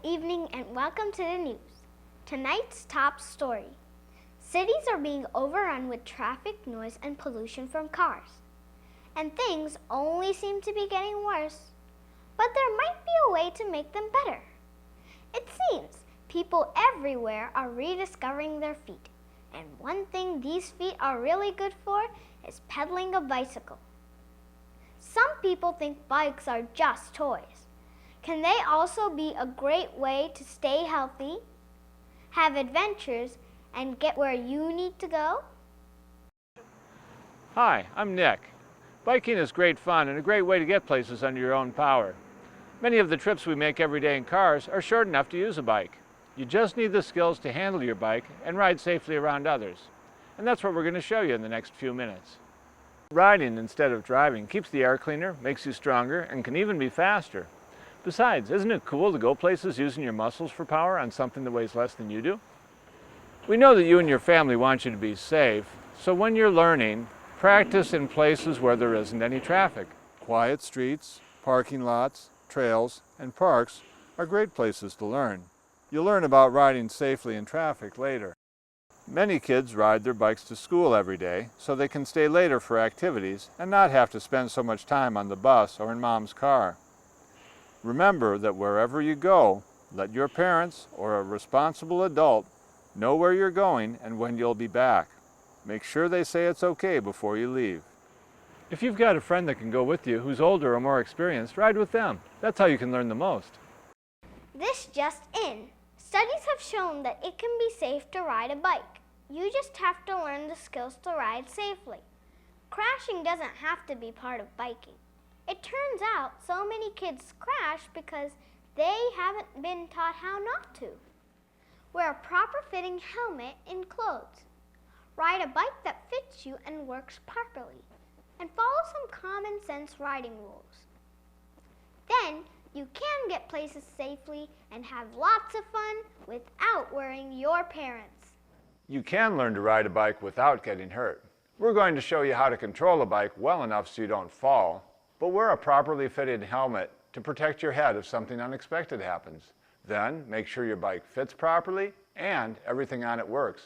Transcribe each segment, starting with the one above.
evening and welcome to the news. Tonight's top story. Cities are being overrun with traffic noise and pollution from cars. And things only seem to be getting worse. But there might be a way to make them better. It seems people everywhere are rediscovering their feet. And one thing these feet are really good for is pedaling a bicycle. Some people think bikes are just toys. Can they also be a great way to stay healthy, have adventures, and get where you need to go? Hi, I'm Nick. Biking is great fun and a great way to get places under your own power. Many of the trips we make every day in cars are short enough to use a bike. You just need the skills to handle your bike and ride safely around others. And that's what we're going to show you in the next few minutes. Riding instead of driving keeps the air cleaner, makes you stronger, and can even be faster. Besides, isn't it cool to go places using your muscles for power on something that weighs less than you do? We know that you and your family want you to be safe, so when you're learning, practice in places where there isn't any traffic. Quiet streets, parking lots, trails, and parks are great places to learn. You'll learn about riding safely in traffic later. Many kids ride their bikes to school every day so they can stay later for activities and not have to spend so much time on the bus or in mom's car. Remember that wherever you go, let your parents or a responsible adult know where you're going and when you'll be back. Make sure they say it's okay before you leave. If you've got a friend that can go with you who's older or more experienced, ride with them. That's how you can learn the most. This just in. Studies have shown that it can be safe to ride a bike. You just have to learn the skills to ride safely. Crashing doesn't have to be part of biking. It turns out so many kids crash because they haven't been taught how not to. Wear a proper fitting helmet and clothes. Ride a bike that fits you and works properly. And follow some common sense riding rules. Then you can get places safely and have lots of fun without worrying your parents. You can learn to ride a bike without getting hurt. We're going to show you how to control a bike well enough so you don't fall, but wear a properly fitted helmet to protect your head if something unexpected happens. Then make sure your bike fits properly and everything on it works.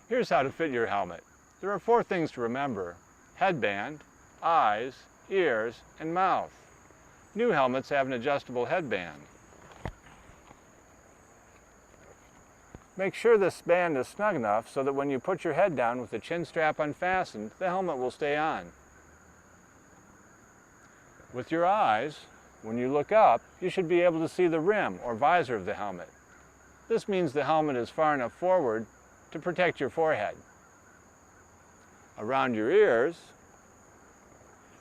Here's how to fit your helmet. There are 4 things to remember: headband, eyes, ears, and mouth. New helmets have an adjustable headband. Make sure this band is snug enough so that when you put your head down with the chin strap unfastened, the helmet will stay on. With your eyes, when you look up, you should be able to see the rim or visor of the helmet. This means the helmet is far enough forward to protect your forehead. Around your ears,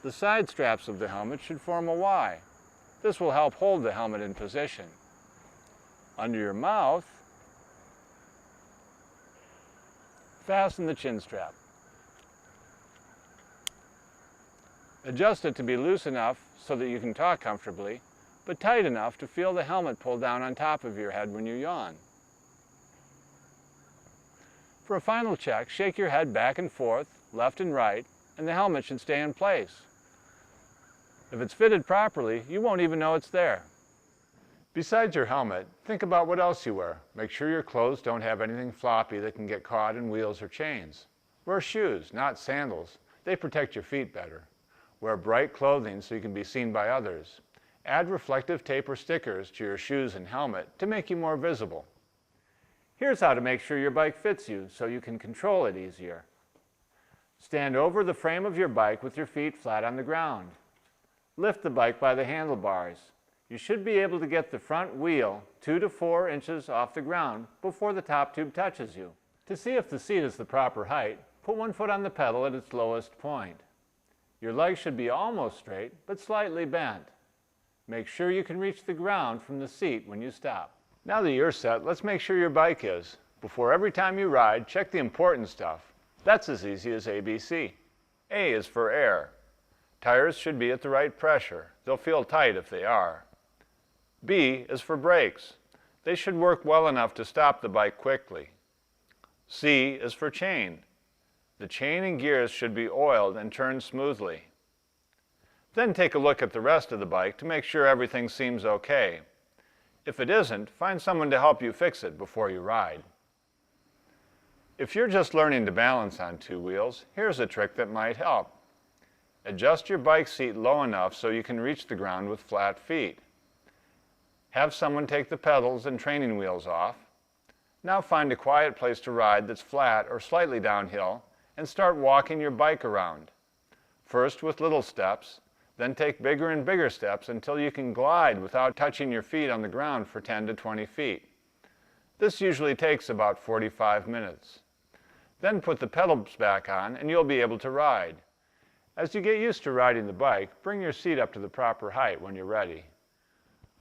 the side straps of the helmet should form a Y. This will help hold the helmet in position. Under your mouth, fasten the chin strap. Adjust it to be loose enough so that you can talk comfortably, but tight enough to feel the helmet pull down on top of your head when you yawn. For a final check, shake your head back and forth, left and right, and the helmet should stay in place. If it's fitted properly, you won't even know it's there. Besides your helmet, think about what else you wear. Make sure your clothes don't have anything floppy that can get caught in wheels or chains. Wear shoes, not sandals. They protect your feet better. Wear bright clothing so you can be seen by others. Add reflective tape or stickers to your shoes and helmet to make you more visible. Here's how to make sure your bike fits you so you can control it easier. Stand over the frame of your bike with your feet flat on the ground. Lift the bike by the handlebars. You should be able to get the front wheel 2 to 4 inches off the ground before the top tube touches you. To see if the seat is the proper height, put one foot on the pedal at its lowest point. Your legs should be almost straight, but slightly bent. Make sure you can reach the ground from the seat when you stop. Now that you're set, let's make sure your bike is. Before every time you ride, check the important stuff. That's as easy as ABC. A is for air. Tires should be at the right pressure. They'll feel tight if they are. B is for brakes. They should work well enough to stop the bike quickly. C is for chain. The chain and gears should be oiled and turned smoothly. Then take a look at the rest of the bike to make sure everything seems okay. If it isn't, find someone to help you fix it before you ride. If you're just learning to balance on two wheels, here's a trick that might help. Adjust your bike seat low enough so you can reach the ground with flat feet. Have someone take the pedals and training wheels off. Now find a quiet place to ride that's flat or slightly downhill and start walking your bike around. First with little steps, then take bigger and bigger steps until you can glide without touching your feet on the ground for 10 to 20 feet. This usually takes about 45 minutes. Then put the pedals back on and you'll be able to ride. As you get used to riding the bike, bring your seat up to the proper height when you're ready.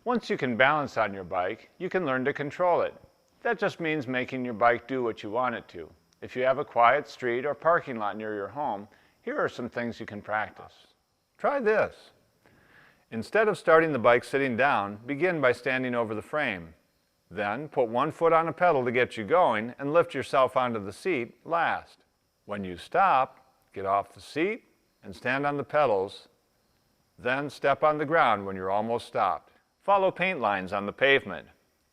Once you can balance on your bike, you can learn to control it. That just means making your bike do what you want it to. If you have a quiet street or parking lot near your home, here are some things you can practice. Try this. Instead of starting the bike sitting down, begin by standing over the frame. Then put one foot on a pedal to get you going and lift yourself onto the seat last. When you stop, get off the seat and stand on the pedals. Then step on the ground when you're almost stopped. Follow paint lines on the pavement.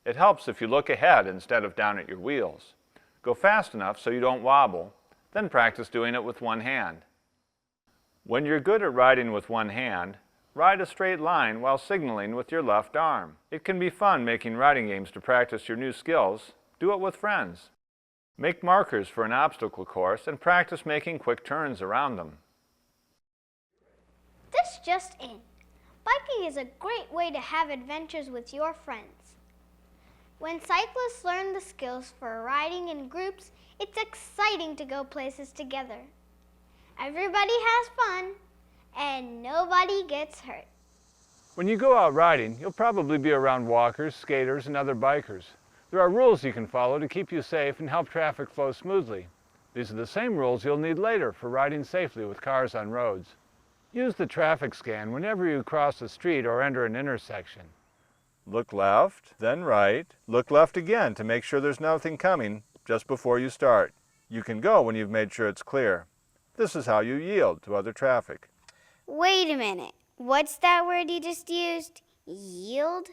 It helps if you look ahead instead of down at your wheels. Go fast enough so you don't wobble, then practice doing it with one hand. When you're good at riding with one hand, ride a straight line while signaling with your left arm. It can be fun making riding games to practice your new skills. Do it with friends. Make markers for an obstacle course and practice making quick turns around them. This just in. Biking is a great way to have adventures with your friends. When cyclists learn the skills for riding in groups, it's exciting to go places together. Everybody has fun, and nobody gets hurt. When you go out riding, you'll probably be around walkers, skaters, and other bikers. There are rules you can follow to keep you safe and help traffic flow smoothly. These are the same rules you'll need later for riding safely with cars on roads. Use the traffic scan whenever you cross a street or enter an intersection. Look left, then right. Look left again to make sure there's nothing coming just before you start. You can go when you've made sure it's clear. This is how you yield to other traffic. Wait a minute. What's that word you just used? Yield?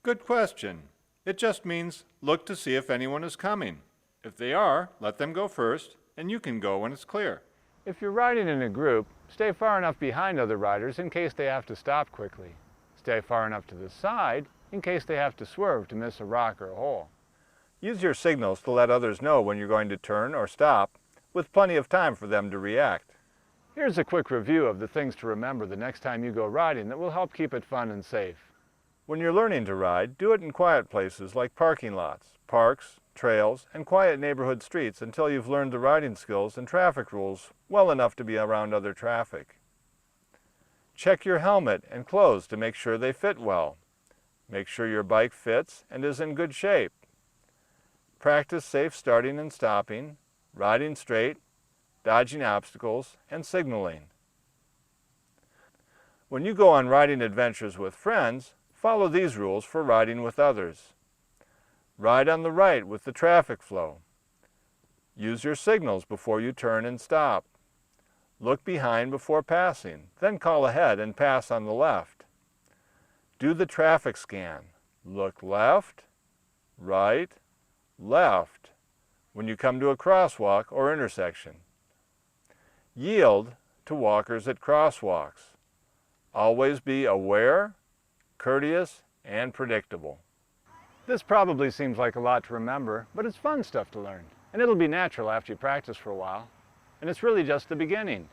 Good question. It just means look to see if anyone is coming. If they are, let them go first, and you can go when it's clear. If you're riding in a group, stay far enough behind other riders in case they have to stop quickly. Stay far enough to the side in case they have to swerve to miss a rock or a hole. Use your signals to let others know when you're going to turn or stop, with plenty of time for them to react. Here's a quick review of the things to remember the next time you go riding that will help keep it fun and safe. When you're learning to ride, do it in quiet places like parking lots, parks, trails, and quiet neighborhood streets until you've learned the riding skills and traffic rules well enough to be around other traffic. Check your helmet and clothes to make sure they fit well. Make sure your bike fits and is in good shape. Practice safe starting and stopping, riding straight, dodging obstacles, and signaling. When you go on riding adventures with friends, follow these rules for riding with others. Ride on the right with the traffic flow. Use your signals before you turn and stop. Look behind before passing, then call ahead and pass on the left. Do the traffic scan. Look left, right, left when you come to a crosswalk or intersection. Yield to walkers at crosswalks. Always be aware, courteous, and predictable. This probably seems like a lot to remember, but it's fun stuff to learn, and it'll be natural after you practice for a while. And it's really just the beginning.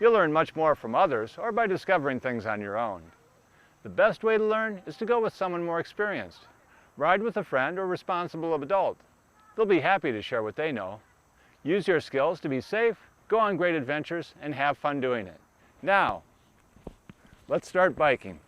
You'll learn much more from others or by discovering things on your own. The best way to learn is to go with someone more experienced. Ride with a friend or responsible adult. They'll be happy to share what they know. Use your skills to be safe, go on great adventures, and have fun doing it. Now, let's start biking.